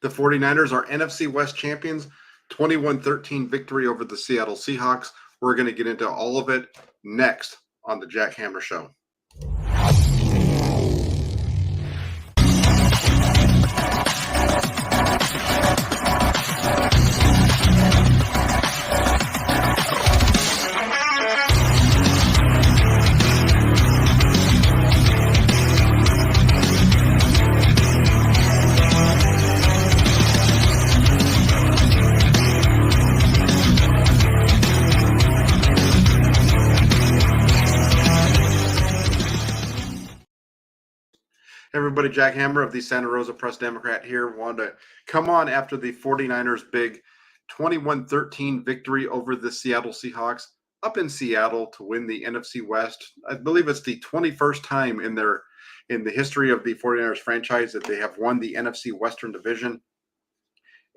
The 49ers are NFC West champions, 21-13 victory over the Seattle Seahawks. We're going to get into all of it next on the Jack Hammer Show. Everybody, Jack Hammer of the Santa Rosa Press Democrat here. Wanted to come on after the 49ers' big 21-13 victory over the Seattle Seahawks up in Seattle to win the NFC West. I believe it's the 21st time in the history of the 49ers franchise that they have won the NFC Western Division.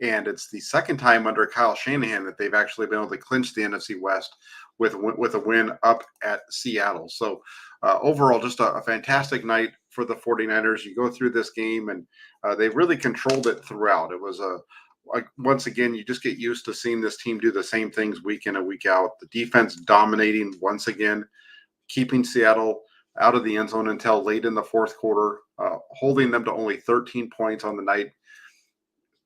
And it's the second time under Kyle Shanahan that they've actually been able to clinch the NFC West with a win up at Seattle. So overall, just a fantastic night for the 49ers. You go through this game, and they really controlled it throughout. It was once again, you just get used to seeing this team do the same things week in and week out. The defense dominating once again, keeping Seattle out of the end zone until late in the fourth quarter, holding them to only 13 points on the night.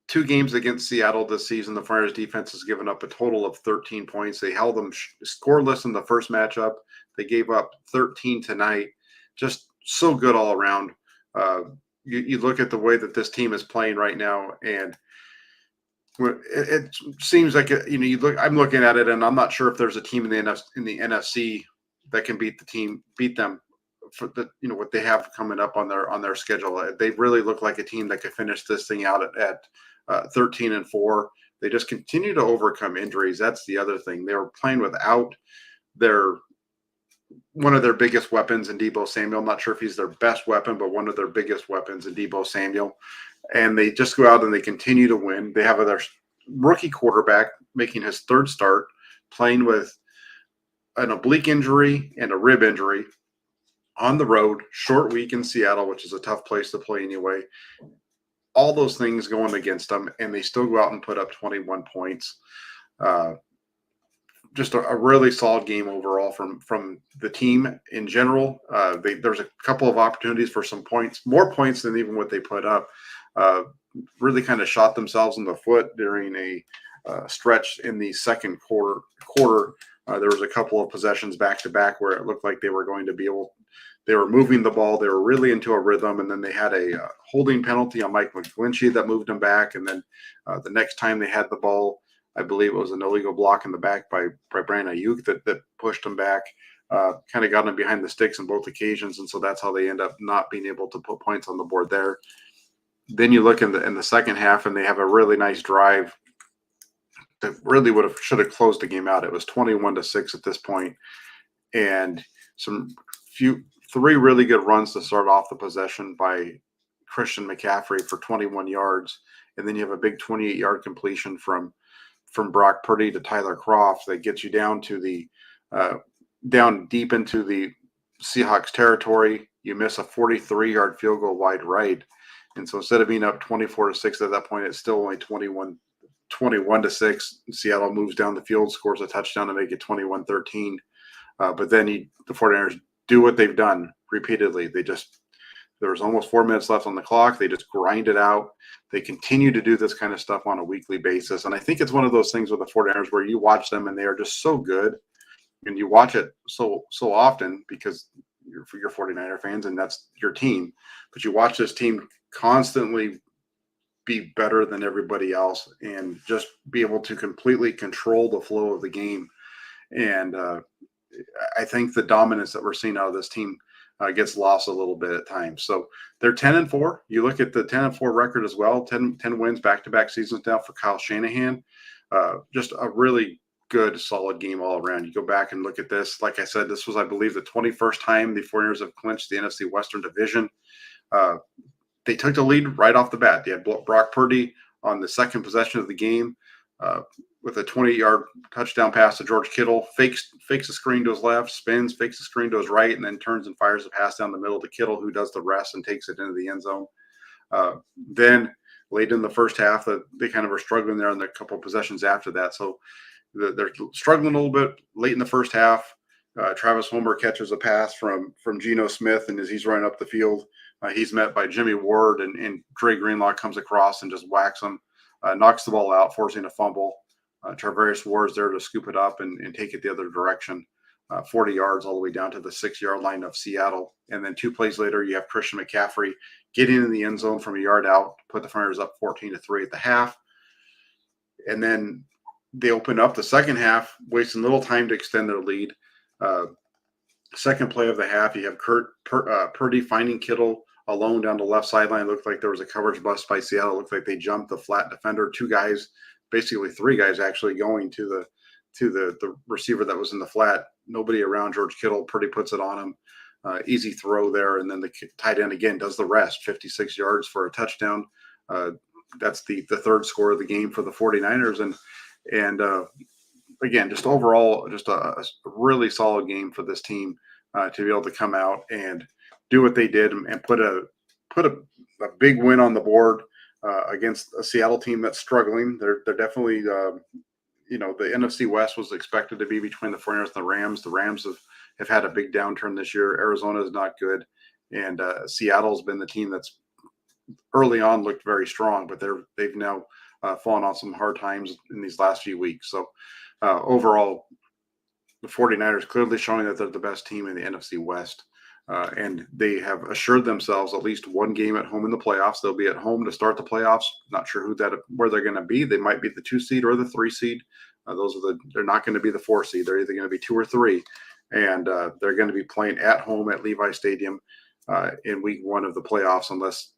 2 games against Seattle this season, the 49ers defense has given up a total of 13 points. They held them scoreless in the first matchup. They gave up 13 tonight. Just so good all around. You look at the way that this team is playing right now, and it seems like you look. I'm looking at it, and I'm not sure if there's a team in the NFC that can beat them for what they have coming up on their schedule. They really look like a team that could finish this thing out at 13-4. They just continue to overcome injuries. That's the other thing. They were playing without one of their biggest weapons in Deebo Samuel. I'm not sure if he's their best weapon, but one of their biggest weapons in Deebo Samuel. And they just go out and they continue to win. They have their rookie quarterback making his third start, playing with an oblique injury and a rib injury on the road, short week in Seattle, which is a tough place to play anyway. All those things going against them, and they still go out and put up 21 points. Just a really solid game overall from the team in general. There's a couple of opportunities for some points, more points than even what they put up. Really kind of shot themselves in the foot during a stretch in the second quarter. There was a couple of possessions back to back where it looked like they were going to be able. They were moving the ball. They were really into a rhythm, and then they had a holding penalty on Mike McGlinchey that moved them back. And then the next time they had the ball, I believe it was an illegal block in the back by Brandon Ayuk that pushed them back, kind of got them behind the sticks on both occasions, and so that's how they end up not being able to put points on the board there. Then you look in the second half, and they have a really nice drive that really should have closed the game out. It was 21-6 at this point, and three really good runs to start off the possession by Christian McCaffrey for 21 yards, and then you have a big 28-yard completion from Brock Purdy to Tyler Kroft that gets you down to down deep into the Seahawks territory. You miss a 43-yard field goal wide right, and so instead of being up 24-6 at that point, it's still only 21-6. Seattle moves down the field, scores a touchdown to make it 21-13. But then the 49ers do what they've done repeatedly. There was almost 4 minutes left on the clock. They just grind it out. They continue to do this kind of stuff on a weekly basis. And I think it's one of those things with the 49ers where you watch them and they are just so good. And you watch it so often because you're 49er fans and that's your team. But you watch this team constantly be better than everybody else and just be able to completely control the flow of the game. And I think the dominance that we're seeing out of this team gets lost a little bit at times. So they're 10-4. You look at the 10-4 record as well, 10 wins back-to-back seasons now for Kyle Shanahan. Just a really good, solid game all around. You go back and look at this. Like I said, this was, I believe, the 21st time the 49ers have clinched the NFC Western Division. They took the lead right off the bat. They had Brock Purdy on the second possession of the game with a 20-yard touchdown pass to George Kittle, fakes a screen to his left, spins, fakes a screen to his right, and then turns and fires a pass down the middle to Kittle, who does the rest and takes it into the end zone. Then late in the first half that they kind of were struggling there in the couple of possessions after that. So they're struggling a little bit late in the first half. Travis Homer catches a pass from Geno Smith, and as he's running up the field, he's met by Jimmy Ward, and Dre Greenlaw comes across and just whacks him, knocks the ball out, forcing a fumble. Tarvarius Ward's there to scoop it up and take it the other direction, 40 yards all the way down to the 6-yard line of Seattle. And then 2 plays later, you have Christian McCaffrey getting in the end zone from a yard out, put the Friars up 14-3 at the half. And then they open up the second half, wasting little time to extend their lead. Second play of the half, you have Purdy finding Kittle alone down the left sideline. Looked like there was a coverage bust by Seattle. Looked like they jumped the flat defender. 2 guys, basically 3 guys actually going to the receiver that was in the flat. Nobody around George Kittle. Purdy puts it on him. Easy throw there, and then the tight end again does the rest. 56 yards for a touchdown. That's the third score of the game for the 49ers. And again, just overall, just a really solid game for this team to be able to come out and do what they did and put a big win on the board against a Seattle team that's struggling. They're definitely, the NFC West was expected to be between the 49ers and the Rams. The Rams have had a big downturn this year. Arizona is not good. And Seattle's been the team that's early on looked very strong, but they've now fallen on some hard times in these last few weeks. So overall, the 49ers clearly showing that they're the best team in the NFC West. And they have assured themselves at least one game at home in the playoffs. They'll be at home to start the playoffs. Not sure where they're going to be. They might be the 2 seed or the 3 seed. They're not going to be the 4 seed. They're either going to be 2 or 3. And they're going to be playing at home at Levi Stadium in week 1 of the playoffs, unless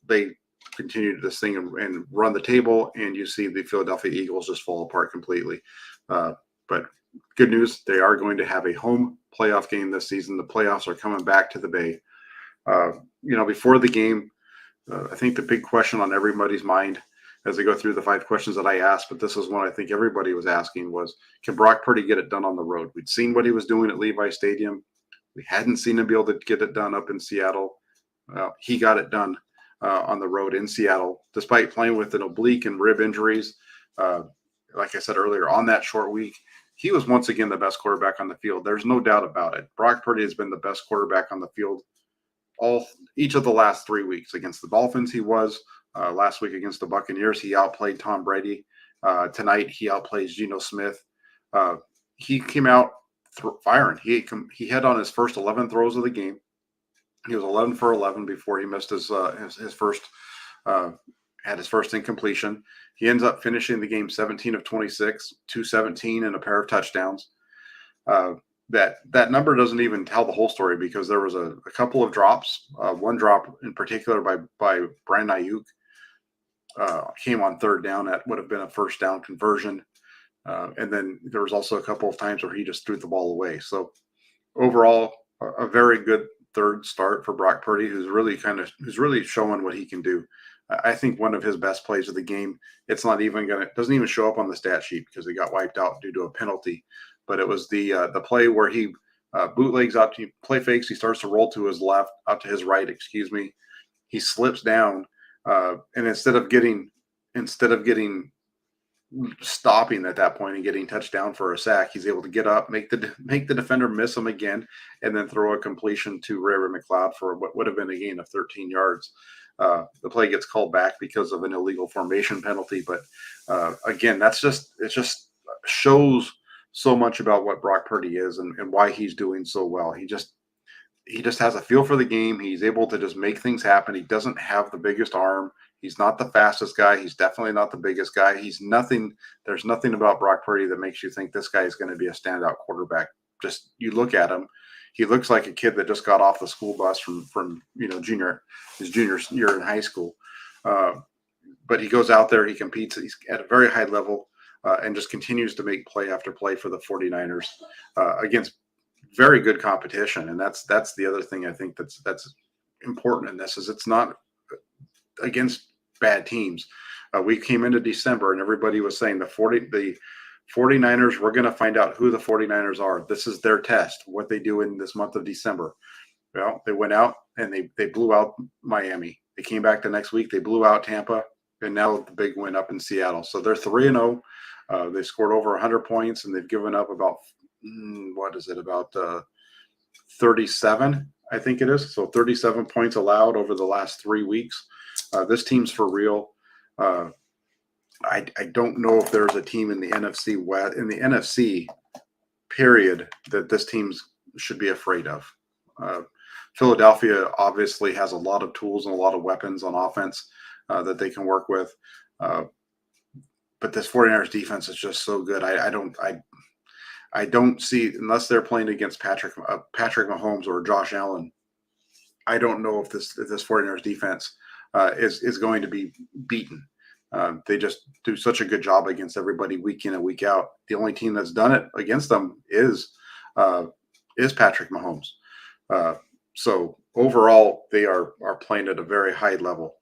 they continue this thing and run the table, and you see the Philadelphia Eagles just fall apart completely. But good news, they are going to have a home playoff game this season. The playoffs are coming back to the Bay. Before the game, I think the big question on everybody's mind as they go through the 5 questions that I asked, but this is one I think everybody was asking, was, can Brock Purdy get it done on the road? We'd seen what he was doing at Levi Stadium. We hadn't seen him be able to get it done up in Seattle. He got it done on the road in Seattle, despite playing with an oblique and rib injuries. Like I said earlier, on that short week, he was once again the best quarterback on the field. There's no doubt about it. Brock Purdy has been the best quarterback on the field each of the last 3 weeks. Against the Dolphins, he was. Last week against the Buccaneers, he outplayed Tom Brady. Tonight, he outplays Geno Smith. He came out firing. He had on his first 11 throws of the game. He was 11 for 11 before he missed his first had his first incompletion. He ends up finishing the game 17 of 26, 217, and a pair of touchdowns. That number doesn't even tell the whole story, because there was a couple of drops. One drop in particular by Brandon Ayuk came on third down. That would have been a first down conversion. And then there was also a couple of times where he just threw the ball away. So overall, a very good third start for Brock Purdy, who's really showing what he can do. I think one of his best plays of the game, doesn't even show up on the stat sheet because he got wiped out due to a penalty. But it was the play where he bootlegs out to play fakes. He starts to roll to his left, out to his right, excuse me. He slips down, and instead of stopping at that point and getting touched down for a sack, he's able to get up, make the defender miss him again, and then throw a completion to Ray McLeod for what would have been a gain of 13 yards. The play gets called back because of an illegal formation penalty, but again, it just shows so much about what Brock Purdy is and why he's doing so well. He just has a feel for the game. He's able to just make things happen. He doesn't have the biggest arm. He's not the fastest guy. He's definitely not the biggest guy. There's nothing about Brock Purdy that makes you think this guy is going to be a standout quarterback. Just, you look at him, he looks like a kid that just got off the school bus from his junior year in high school. But he goes out there, he competes. He's at a very high level and just continues to make play after play for the 49ers against very good competition. And that's the other thing I think that's important in this, is it's not against bad teams. We came into December and everybody was saying the 49ers, we're going to find out who the 49ers are. This is their test, what they do in this month of December. Well, they went out and they blew out Miami. They came back the next week. They blew out Tampa. and now the big win up in Seattle. So they're 3-0. They scored over 100 points, and they've given up about what is it, about 37, I think it is. So 37 points allowed over the last 3 weeks. This team's for real. I don't know if there's a team in the NFC West, in the NFC period, that this team should be afraid of. Philadelphia obviously has a lot of tools and a lot of weapons on offense that they can work with. But this 49ers defense is just so good. I don't see, unless they're playing against Patrick Mahomes or Josh Allen, I don't know if this 49ers defense is going to be beaten. They just do such a good job against everybody week in and week out. The only team that's done it against them is Patrick Mahomes. So overall, they are playing at a very high level.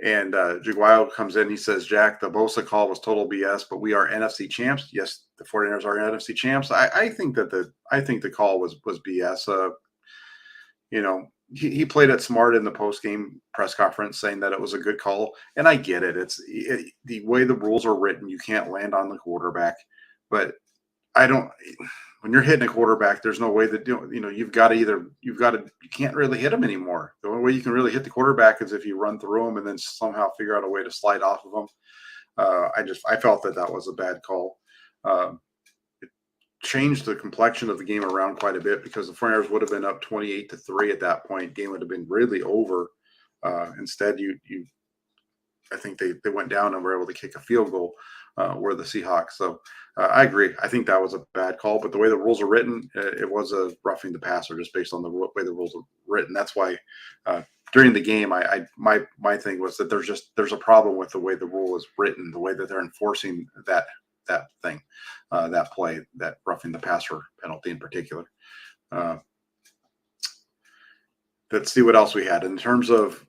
And Jaguar comes in. He says, Jack, the Bosa call was total BS, but we are NFC champs. Yes, the 49ers are NFC champs. I think that the call was BS. He played it smart in the post-game press conference, saying that it was a good call. And I get it. The way the rules are written, you can't land on the quarterback. But when you're hitting a quarterback, there's no way that, you can't really hit him anymore. The only way you can really hit the quarterback is if you run through him and then somehow figure out a way to slide off of him. I felt that was a bad call. It changed the complexion of the game around quite a bit, because the 49ers would have been up 28-3 at that point. Game would have been really over. Instead, I think they went down and were able to kick a field goal, were the Seahawks. So I agree. I think that was a bad call, but the way the rules are written, it was a roughing the passer just based on the way the rules are written. That's why during the game, my thing was that there's a problem with the way the rule is written, the way that they're enforcing that thing, that play, that roughing the passer penalty in particular. Let's see what else we had in terms of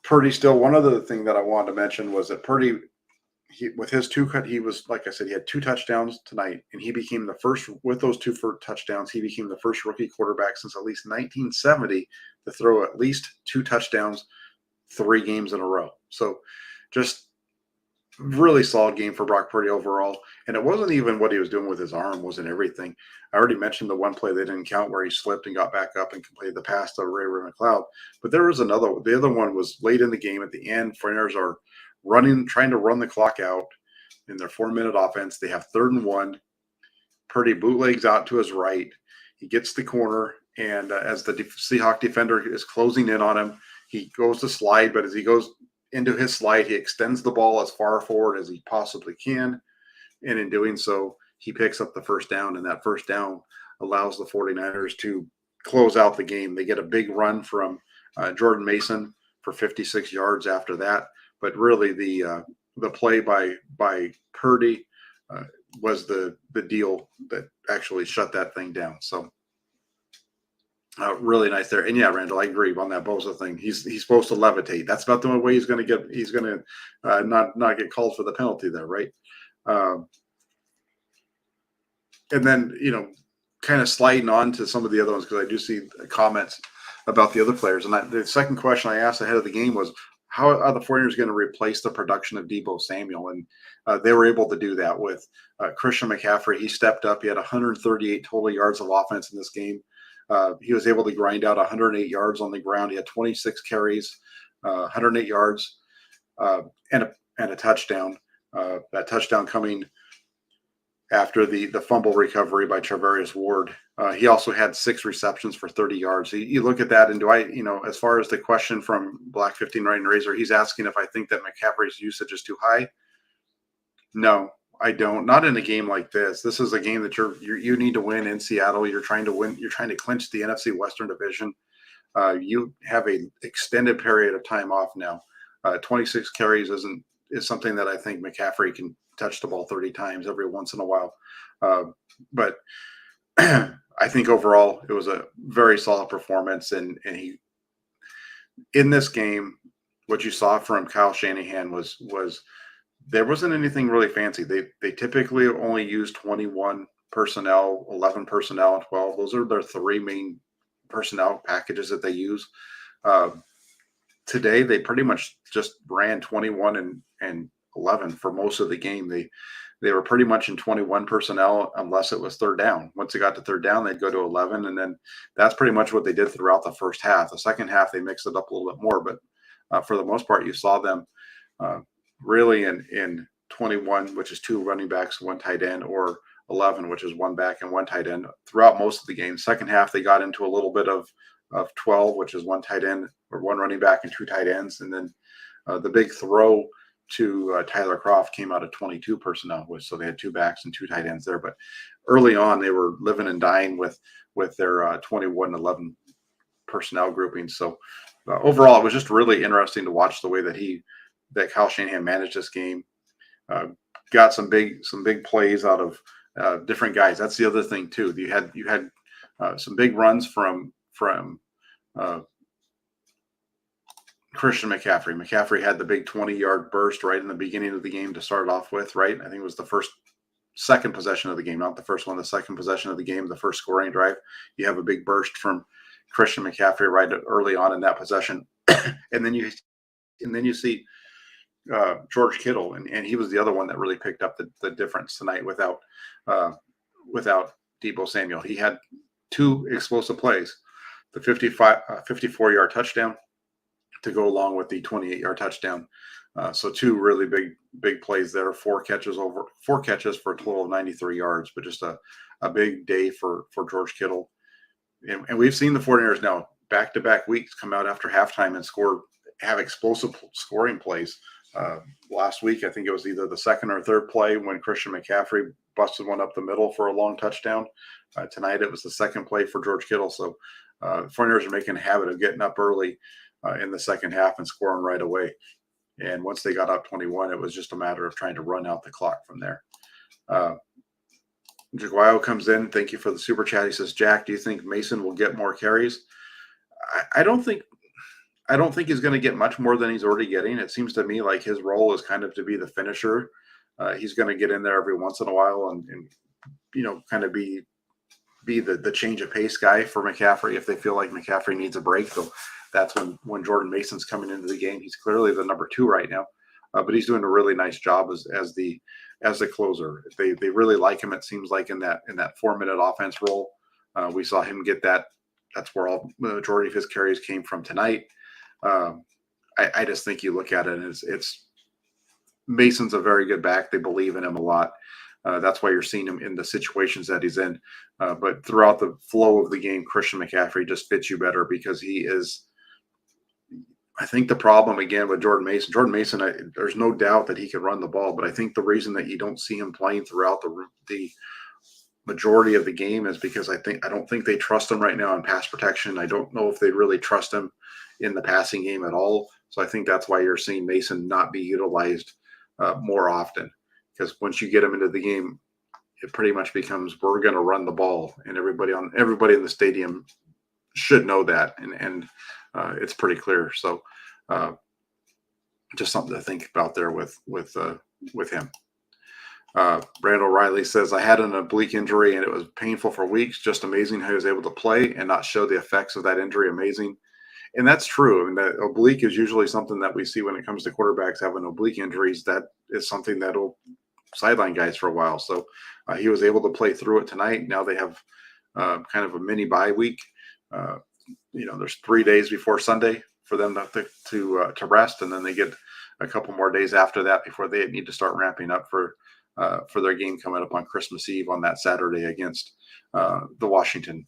Purdy. Still, one other thing that I wanted to mention was that Purdy, with his he was, like I said, he had 2 touchdowns tonight, and he became the first, with those 2 touchdowns, he became the first rookie quarterback since at least 1970 to throw at least 2 touchdowns 3 games in a row. So just really solid game for Brock Purdy overall. And it wasn't even what he was doing with his arm, wasn't everything. I already mentioned the one play they didn't count where he slipped and got back up and completed the pass to Ray McLeod. But there was the other one was late in the game at the end. 49ers are trying to run the clock out in their 4-minute offense. They have 3rd and 1. Purdy bootlegs out to his right. He gets the corner, and as the Seahawk defender is closing in on him, he goes to slide, but as he goes into his slide, he extends the ball as far forward as he possibly can. And in doing so, he picks up the first down, and that first down allows the 49ers to close out the game. They get a big run from Jordan Mason for 56 yards after that. But really the play by Purdy was the deal that actually shut that thing down. So really nice there. And yeah, Randall, I agree on that Bosa thing. He's supposed to levitate. That's about the only way he's going to not get called for the penalty there, right? And then, kind of sliding on to some of the other ones, because I do see comments about the other players. And the second question I asked ahead of the game was, how are the 49ers going to replace the production of Deebo Samuel? And they were able to do that with Christian McCaffrey. He stepped up. He had 138 total yards of offense in this game. He was able to grind out 108 yards on the ground. He had 26 carries, 108 yards, and a touchdown. That touchdown coming after the fumble recovery by Charvarius Ward. He also had 6 receptions for 30 yards. So you look at that, and as far as the question from Black 15 Riding Razor, he's asking if I think that McCaffrey's usage is too high. No, I don't. Not in a game like this. This is a game that you need to win in Seattle. You're trying to win. You're trying to clinch the NFC Western Division. You have a extended period of time off now. 26 carries is something that I think McCaffrey can touch the ball 30 times every once in a while. But I think overall it was a very solid performance. And he, in this game, what you saw from Kyle Shanahan was there wasn't anything really fancy. They typically only use 21 personnel, 11 personnel, and 12. Those are their 3 main personnel packages that they use. today they pretty much just ran 21 and 11 for most of the game. They were pretty much in 21 personnel unless it was third down. Once it got to third down, they'd go to 11, and then that's pretty much what they did throughout the first half. The second half, they mixed it up a little bit more, but for the most part, you saw them uh, really in 21, which is two running backs, one tight end, or 11, which is one back and one tight end throughout most of the game. Second half, they got into a little bit of 12, which is one tight end or one running back and two tight ends, and then the big throw to Tyler Croft came out of 22 personnel, which so they had two backs and two tight ends there. But early on, they were living and dying with their 21-11 personnel groupings. So overall, it was just really interesting to watch the way that Kyle Shanahan managed this game. Got some big plays out of different guys. That's the other thing too. You had some big runs from uh, Christian McCaffrey. McCaffrey had the big 20-yard burst right in the beginning of the game to start off with, right? I think it was the second possession of the game, not the first one, the second possession of the game, the first scoring drive. You have a big burst from Christian McCaffrey right early on in that possession. and then you see George Kittle, and he was the other one that really picked up the difference tonight without Deebo Samuel. He had two explosive plays, the 54-yard touchdown to go along with the 28-yard touchdown. So two really big plays there. Four catches for a total of 93 yards, but just a big day for George Kittle. And we've seen the 49ers now back-to-back weeks come out after halftime and have explosive scoring plays. Last week, I think it was either the second or third play when Christian McCaffrey busted one up the middle for a long touchdown. Tonight, it was the second play for George Kittle. So 49ers are making a habit of getting up early in the second half and scoring right away. And once they got up 21, it was just a matter of trying to run out the clock from there. Jaguayo comes in. Thank you for the super chat. He says, Jack, do you think Mason will get more carries? I don't think he's going to get much more than he's already getting. It seems to me like his role is kind of to be the finisher. He's going to get in there every once in a while and kind of be the change of pace guy for McCaffrey. If they feel like McCaffrey needs a break, so that's when Jordan Mason's coming into the game. He's clearly the number 2 right now, but he's doing a really nice job as the closer. They really like him. It seems like in that 4-minute offense role, we saw him get that. That's where the majority of his carries came from tonight. I just think you look at it and it's Mason's a very good back. They believe in him a lot. That's why you're seeing him in the situations that he's in. But throughout the flow of the game, Christian McCaffrey just fits you better because he is. I think the problem again with Jordan Mason, there's no doubt that he can run the ball, but I think the reason that you don't see him playing throughout the majority of the game is because I don't think they trust him right now in pass protection. I don't know if they really trust him in the passing game at all. So I think that's why you're seeing Mason not be utilized more often, because once you get him into the game, it pretty much becomes we're going to run the ball, and everybody in the stadium should know that, and it's pretty clear. So just something to think about there with him. Randall Riley says, I had an oblique injury and it was painful for weeks. Just amazing how he was able to play and not show the effects of that injury. Amazing. And that's true. I mean, that oblique is usually something that we see when it comes to quarterbacks having oblique injuries. That is something that'll sideline guys for a while. So he was able to play through it tonight. Now they have kind of a mini bye week. There's 3 days before Sunday for them to rest, and then they get a couple more days after that before they need to start ramping up for their game coming up on Christmas Eve on that Saturday against the Washington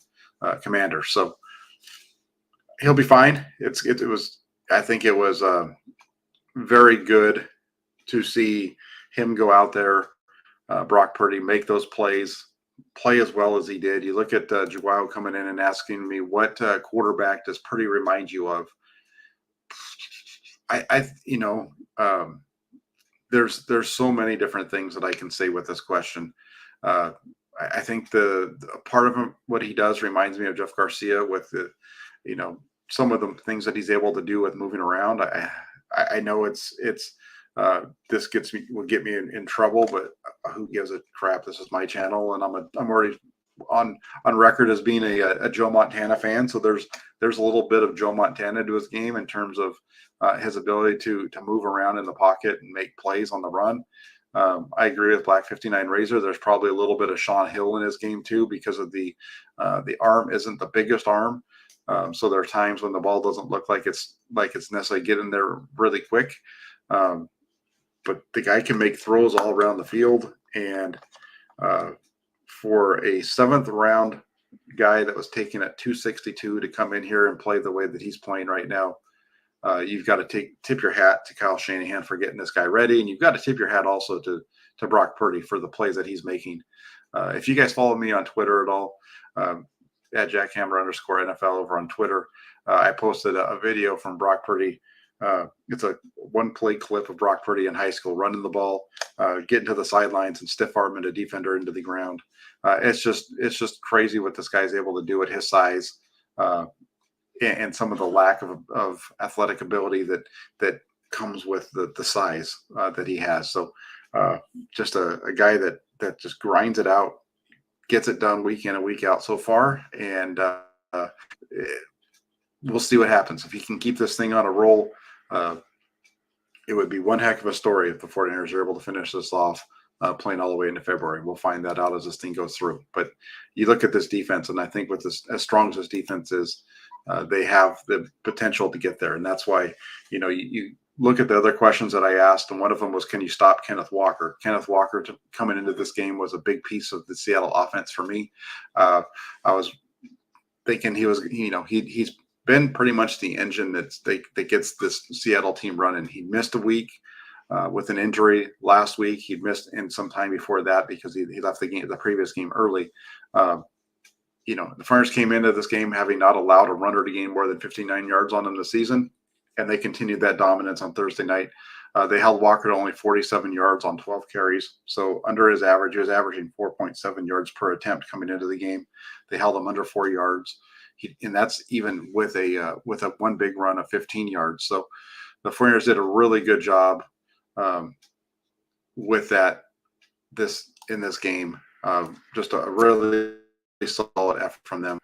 Commanders. So he'll be fine. I think it was very good to see him go out there, Brock Purdy, make those plays, play as well as he did. You look at Jaguayo coming in and asking me what quarterback does Purdy remind you of? There's so many different things that I can say with this question. I think the part of him, what he does reminds me of Jeff Garcia with some of the things that he's able to do with moving around. I know this will get me in trouble, but who gives a crap? This is my channel, and I'm already on record as being a Joe Montana fan, so there's a little bit of Joe Montana to his game in terms of his ability to move around in the pocket and make plays on the run. I agree with Black 59 Razor. There's probably a little bit of Sean Hill in his game too, because of the arm isn't the biggest arm. So there are times when the ball doesn't look like it's necessarily getting there really quick. But the guy can make throws all around the field. And for a 7th round guy that was taken at 262 to come in here and play the way that he's playing right now, you've got to tip your hat to Kyle Shanahan for getting this guy ready. And you've got to tip your hat also to Brock Purdy for the plays that he's making. If you guys follow me on Twitter at all, at @jackhammer_NFL over on Twitter, I posted a video from Brock Purdy. It's a one-play clip of Brock Purdy in high school running the ball, getting to the sidelines and stiff arming a defender into the ground. It's just crazy what this guy's able to do at his size, and some of the lack of athletic ability that comes with the size that he has. So just a guy that just grinds it out, gets it done week in and week out so far, and we'll see what happens. If he can keep this thing on a roll, it would be one heck of a story if the 49ers are able to finish this off playing all the way into February. We'll find that out as this thing goes through. But you look at this defense, and I think with this, as strong as this defense is, they have the potential to get there. And that's why, you look at the other questions that I asked, and one of them was, can you stop Kenneth Walker? Kenneth Walker coming into this game was a big piece of the Seattle offense for me. I was thinking he's been pretty much the engine that gets this Seattle team running. He missed a week with an injury last week. He'd missed in some time before that because he left the previous game early. The 49ers came into this game having not allowed a runner to gain more than 59 yards on them this season, and they continued that dominance on Thursday night. They held Walker to only 47 yards on 12 carries, so under his average. He was averaging 4.7 yards per attempt coming into the game. They held him under 4 yards, and that's even with a one big run of 15 yards. So the 49ers did a really good job with that in this game. Just a really solid effort from them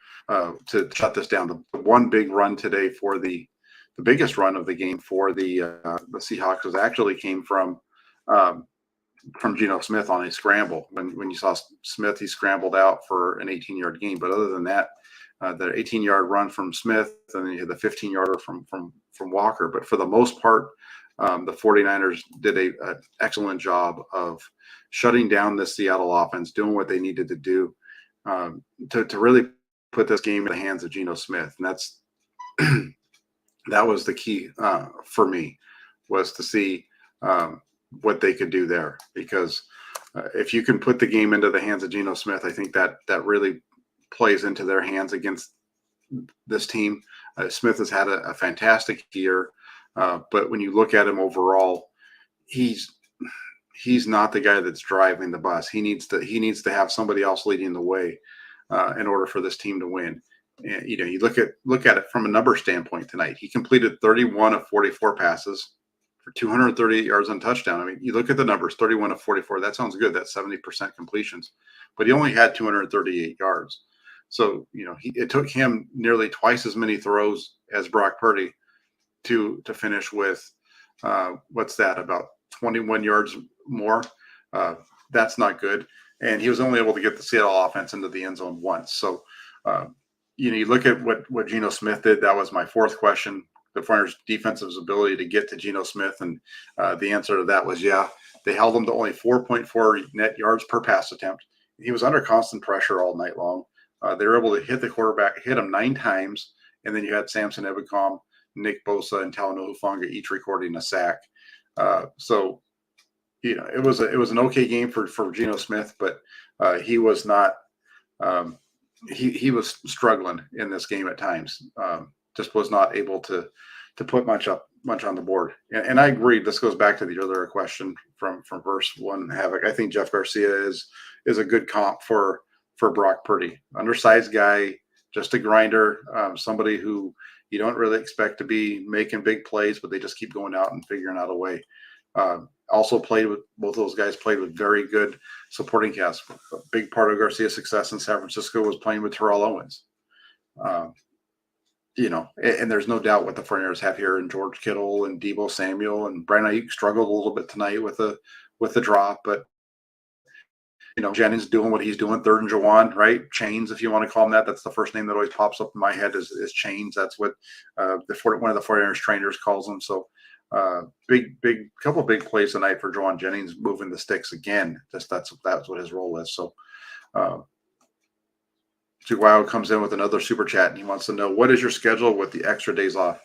to shut this down. The one big run today for the biggest run of the game for the Seahawks actually came from Geno Smith on a scramble. When you saw Smith, he scrambled out for an 18-yard gain. But other than that, the 18-yard run from Smith, and then you had the 15-yarder from Walker. But for the most part, the 49ers did an excellent job of shutting down the Seattle offense, doing what they needed to do to really put this game in the hands of Geno Smith. And that's that was the key for me, was to see what they could do there. Because if you can put the game into the hands of Geno Smith, I think that really plays into their hands against this team. Smith has had a fantastic year, but when you look at him overall, he's not the guy that's driving the bus. He needs to have somebody else leading the way in order for this team to win. And, you look at it from a number standpoint tonight. He completed 31 of 44 passes for 238 yards on touchdown. I mean, you look at the numbers, 31 of 44. That sounds good. That's 70% completions, but he only had 238 yards. So, it took him nearly twice as many throws as Brock Purdy to finish with, what's that, about 21 yards more. That's not good. And he was only able to get the Seattle offense into the end zone once. So, you look at what Geno Smith did. That was my fourth question. The 49ers defensive's ability to get to Geno Smith. And the answer to that was, yeah, they held him to only 4.4 net yards per pass attempt. He was under constant pressure all night long. They were able to hit the quarterback, hit him 9 times. And then you had Samson Ebukam, Nick Bosa, and Talanoa Hufanga each recording a sack. So, it was an okay game for Geno Smith, but he was not. He was struggling in this game at times. Just was not able to put much on the board. And I agree. This goes back to the earlier question from verse 1 Havoc. I think Jeff Garcia is a good comp for Brock Purdy. Undersized guy, just a grinder, somebody who you don't really expect to be making big plays, but they just keep going out and figuring out a way. Also played with both of those guys played with very good supporting cast. A big part of Garcia's success in San Francisco was playing with Terrell Owens. And there's no doubt what the 49ers have here in George Kittle and Deebo Samuel, and Brandon Ayuk struggled a little bit tonight with the drop, but Jennings doing what he's doing, third and Jawan, right? Chains, if you want to call him that. That's the first name that always pops up in my head is Chains. That's what one of the 49ers trainers calls him. So big couple big plays tonight for Jawan Jennings, moving the sticks again. That's what his role is. So Chihuahua comes in with another super chat, and he wants to know, what is your schedule with the extra days off?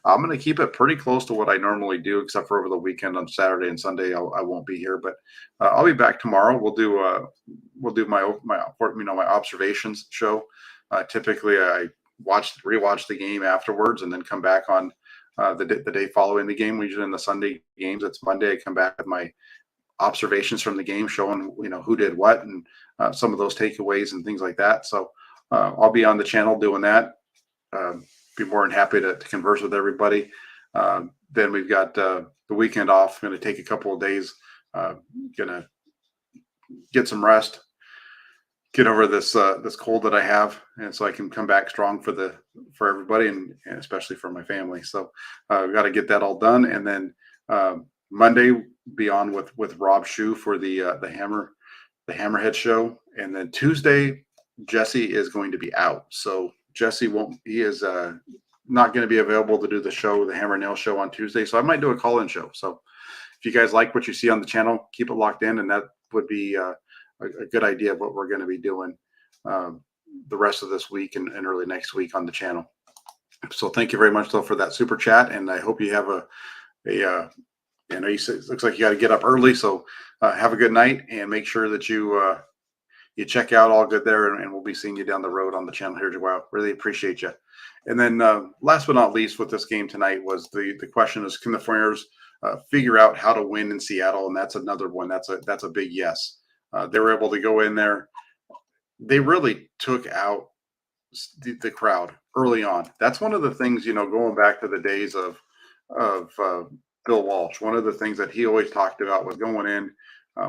I'm going to keep it pretty close to what I normally do, except for over the weekend on Saturday and Sunday. I won't be here, but I'll be back tomorrow. We'll do my observations show. Typically, I rewatch the game afterwards, and then come back on the day following the game. Usually in the Sunday games, it's Monday. I come back with my observations from the game, showing who did what and some of those takeaways and things like that. So I'll be on the channel doing that. Be more than happy to converse with everybody. Then we've got the weekend off. Going to take a couple of days. Going to get some rest, get over this cold that I have, and so I can come back strong for everybody and especially for my family. So we've got to get that all done, and then Monday be on with Rob Shue for the Hammerhead show, and then Tuesday Jesse is going to be out. So Jesse he is not going to be available to do the Hammer Nail show on Tuesday. So I might do a call-in show. So if you guys like what you see on the channel, keep it locked in, and that would be a good idea of what we're going to be doing the rest of this week and early next week on the channel. So thank you very much, though, for that super chat, and I hope you have it looks like you got to get up early, so have a good night, and make sure that you check out All Good there, and we'll be seeing you down the road on the channel here. Wow, really appreciate you. And then last but not least with this game tonight was the question is, can the 49ers figure out how to win in Seattle? And that's another one. That's a big yes. They were able to go in there. They really took out the crowd early on. That's one of the things, going back to the days of Bill Walsh. One of the things that he always talked about was going in,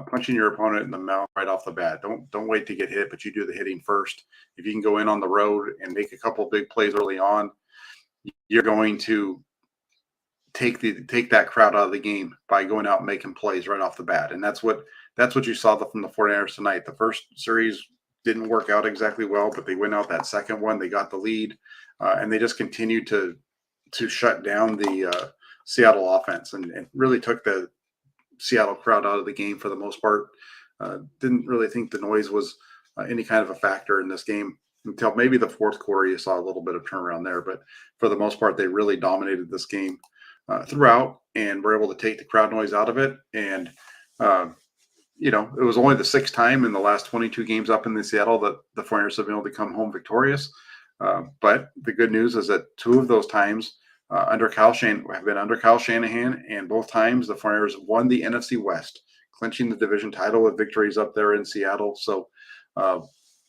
punching your opponent in the mouth right off the bat. Don't wait to get hit, but you do the hitting first. If you can go in on the road and make a couple big plays early on, you're going to take that crowd out of the game by going out and making plays right off the bat. And that's what you saw from the 49ers tonight. The first series didn't work out exactly well, but they went out that second one. They got the lead, and they just continued to shut down the Seattle offense and really took the Seattle crowd out of the game for the most part. Didn't really think the noise was any kind of a factor in this game until maybe the fourth quarter. You saw a little bit of turnaround there, but for the most part, they really dominated this game throughout and were able to take the crowd noise out of it. And it was only the sixth time in the last 22 games up in Seattle that the 49ers have been able to come home victorious. But the good news is that two of those times under Kyle Shanahan, and both times the 49ers won the NFC West, clinching the division title with victories up there in Seattle. So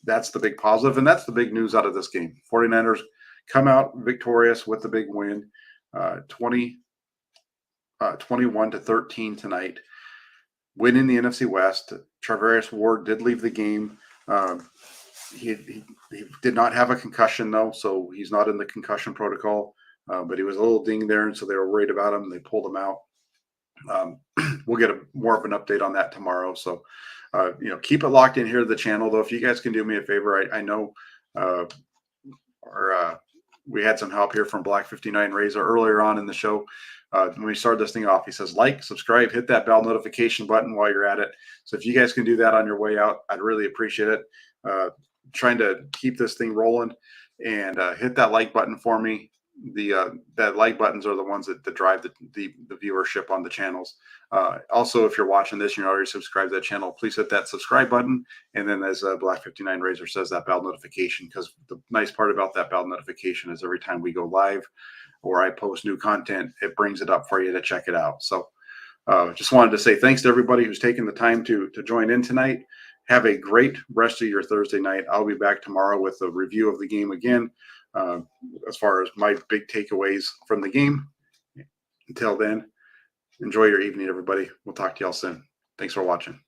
that's the big positive, and that's the big news out of this game. 49ers come out victorious with the big win, 21-13 tonight, winning the NFC West. Charvarius Ward did leave the game. He did not have a concussion, though, so he's not in the concussion protocol. But he was a little dinged there, and so they were worried about him, and they pulled him out. We'll get more of an update on that tomorrow. So, keep it locked in here to the channel, though. If you guys can do me a favor, I know we had some help here from Black 59 Razor earlier on in the show. When we started this thing off, he says, like, subscribe, hit that bell notification button while you're at it. So if you guys can do that on your way out, I'd really appreciate it. Trying to keep this thing rolling, and hit that like button for me. That like buttons are the ones that drive the viewership on the channels. Also, if you're watching this and you're already subscribed to that channel, please hit that subscribe button. And then, as Black 59 Razor says, that bell notification, because the nice part about that bell notification is every time we go live or I post new content, it brings it up for you to check it out. So just wanted to say thanks to everybody who's taken the time to join in tonight. Have a great rest of your Thursday night. I'll be back tomorrow with a review of the game again. As far as my big takeaways from the game. Until then, Enjoy your evening, everybody. We'll talk to y'all soon. Thanks for watching.